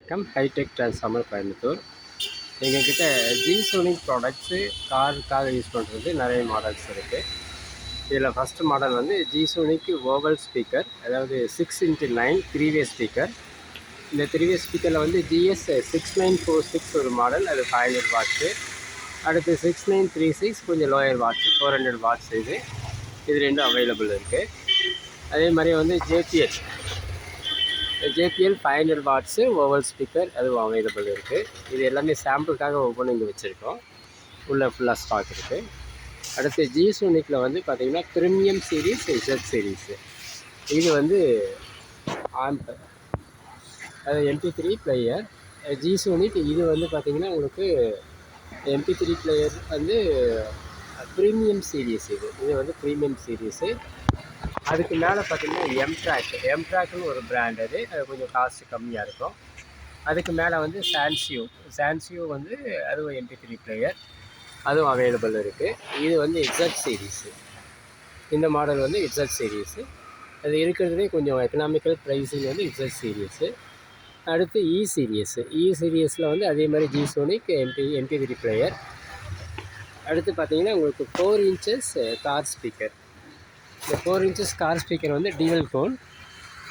வணக்கம். Hitech transformer Coimbatore. எங்ககிட்ட ஜிசோனிக் ப்ராடக்ட்ஸு காருக்காக யூஸ் பண்ணுறது நிறைய மாடல்ஸ் இருக்குது. இதில் ஃபஸ்ட்டு மாடல் வந்து ஜிசோனிக் ஓவல் ஸ்பீக்கர், அதாவது 6x9 3-வே ஸ்பீக்கர். இந்த 3-வே ஸ்பீக்கரில் வந்து GS 6946 ஒரு மாடல், அது 500 வாட்ஸு. அடுத்து 6936 கொஞ்சம் லோயர் வாட்ஸு 400 வாட்ஸ். இது ரெண்டும் அவைலபிள் இருக்குது. அதே மாதிரி வந்து JPL 500 வாட்ஸு ஓவல் ஸ்பீக்கர், அதுவும் அவைலபிள் இருக்குது. இது எல்லாமே சாம்பிளுக்காக ஒவ்வொன்றும் இங்கே வச்சுருக்கோம். உள்ளே ஃபுல்லாக ஸ்டாக் இருக்குது. அடுத்து ஜிசோனிக்கில் வந்து பார்த்திங்கன்னா ப்ரீமியம் சீரீஸ், Z சீரீஸு. இது வந்து ஆம்ப், அது MP3 பிளேயர். ஜிசோனிக் இது வந்து பார்த்திங்கன்னா உங்களுக்கு MP3 பிளேயர் வந்து ப்ரீமியம் சீரீஸ். இது வந்து ப்ரீமியம் சீரீஸு. அதுக்கு மேலே பார்த்திங்கன்னா எம்ட்ராக்னு ஒரு பிராண்ட், அது கொஞ்சம் காஸ்ட் கம்மியாக இருக்கும். அதுக்கு மேலே வந்து சான்சியோ வந்து அதுவும் MP3 பிளேயர், அதுவும் அவைலபிள் இருக்குது. இது வந்து Z சீரீஸு. இந்த மாடல் வந்து Z சீரீஸு. அது இருக்கிறதுலே கொஞ்சம் எக்கனாமிக்கல் ப்ரைஸிங் வந்து Z சீரீஸு. அடுத்து E சீரீஸில் வந்து அதே மாதிரி ஜிசோனிக் MP3 பிளேயர். அடுத்து பார்த்திங்கன்னா உங்களுக்கு 4 inches கார் ஸ்பீக்கர். இந்த 4 inches கார் ஸ்பீக்கர் வந்து டியூவல் கோன்.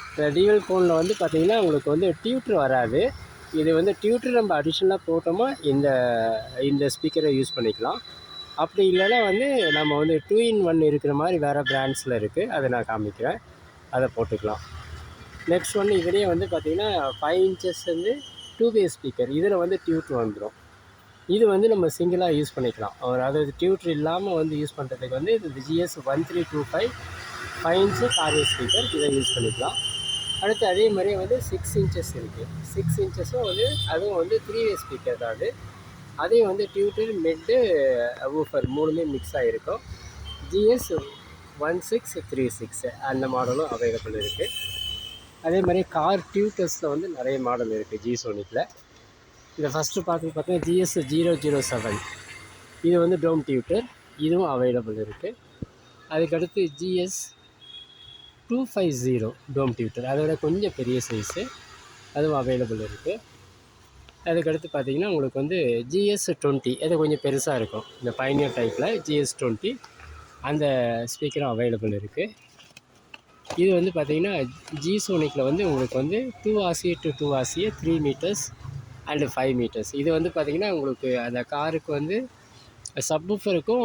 இந்த டியூவல் கோனில் வந்து பார்த்திங்கன்னா உங்களுக்கு வந்து டியூட்ரு வராது. இது வந்து டியூட்ரு நம்ம அடிஷ்னலாக போட்டோமா இந்த ஸ்பீக்கரை யூஸ் பண்ணிக்கலாம். அப்படி இல்லைன்னா வந்து நம்ம வந்து 2-in-1 இருக்கிற மாதிரி வேறு பிராண்ட்ஸில் இருக்குது, அதை நான் காமிக்கிறேன், அதை போட்டுக்கலாம். நெக்ஸ்ட் ஒன்று இதுலேயே வந்து பார்த்திங்கன்னா 5 inches வந்து 2-வே ஸ்பீக்கர். இதில் வந்து டியூட்ரு வந்துடும். இது வந்து நம்ம சிங்கிளாக யூஸ் பண்ணிக்கலாம். அதாவது டியூட்ரு இல்லாமல் வந்து யூஸ் பண்ணுறதுக்கு வந்து இந்த GS 1325 5 inch கார்வே ஸ்பீக்கர், இதை யூஸ் பண்ணிக்கலாம். அடுத்து அதே மாதிரியே வந்து 6 inches இருக்குது. 6 inchஸும் வந்து அதுவும் வந்து 3-வே ஸ்பீக்கர் தான். அதையும் வந்து டியூட்டர், மிட்டு, வூஃபர் மூணுமே மிக்ஸ் ஆகிருக்கும். GS 1636 அந்த மாடலும் அவைலபிள் இருக்குது. அதே மாதிரி கார் டியூட்டர்ஸில் வந்து நிறைய மாடல் இருக்குது ஜிசோனிக்கில். இந்த ஃபஸ்ட்டு பார்த்தீங்கன்னா GS 007, இது வந்து டோம் டியூட்டர், இதுவும் அவைலபிள் இருக்குது. அதுக்கடுத்து GS 250 டோம் டியூட்டர், அதோட கொஞ்சம் பெரிய சைஸு, அதுவும் அவைலபிள் இருக்குது. அதுக்கடுத்து பார்த்திங்கன்னா உங்களுக்கு வந்து GS 20, அது கொஞ்சம் பெருசாக இருக்கும். இந்த பைனியர் டைப்பில் GS 20 அந்த ஸ்பீக்கரும் அவைலபிள் இருக்குது. இது வந்து பார்த்திங்கன்னா ஜிசோனிக்கில் வந்து உங்களுக்கு வந்து 2RCA to 2RCA 3 meters and 5 meters. இது வந்து பார்த்திங்கன்னா உங்களுக்கு அந்த காருக்கு வந்து சப்வூஃபருக்கும்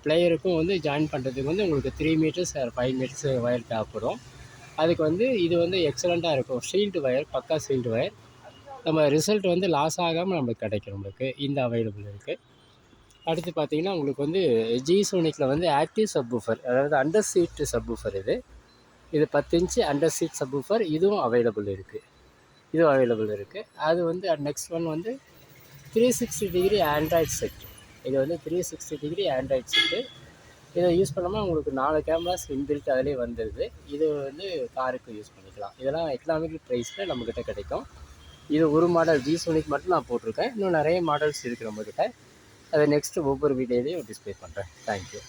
பிளேயருக்கும் வந்து ஜாயின் பண்ணுறதுக்கு வந்து உங்களுக்கு 3 meters or 5 meters வயர் தேவைப்படும். அதுக்கு வந்து இது வந்து எக்ஸலண்ட்டாக இருக்கும். ஷீல்டு வயர், பக்கா ஷீல்டு வயர். நம்ம ரிசல்ட் வந்து லாஸ் ஆகாமல் நம்மளுக்கு கிடைக்கும். நம்மளுக்கு இந்த அவைலபிள் இருக்குது. அடுத்து பார்த்திங்கன்னா உங்களுக்கு வந்து ஜிசோனிக்கில் வந்து ஆக்டிவ் சப்வூஃபர், அதாவது அண்டர் சீட் சப்வூஃபர். இது 10 inch அண்டர் சீட் சப்வூஃபர், இதுவும் அவைலபிள் இருக்குது. அது வந்து நெக்ஸ்ட் ஒன் வந்து 360 degree ஆண்ட்ராய்ட் செட். இது வந்து 360 degree ஆண்ட்ராய்ட் செட்டு. இதை யூஸ் பண்ணோம்னா உங்களுக்கு 4 கேமராஸ் இன்பில்ட் அதிலே வந்துடுது. இது வந்து காருக்கு யூஸ் பண்ணிக்கலாம். இதெல்லாம் எக்கனாமிக்கல் ப்ரைஸில் நம்மக்கிட்ட கிடைக்கும். இது ஒரு மாடல் ஜிசோனிக் மட்டும் நான் போட்டிருக்கேன். இன்னும் நிறைய மாடல்ஸ் இருக்குது நம்மக்கிட்ட. அதை நெக்ஸ்ட்டு ஒவ்வொரு வீடியோலையும் டிஸ்பிளே பண்ணுறேன். தேங்க்யூ.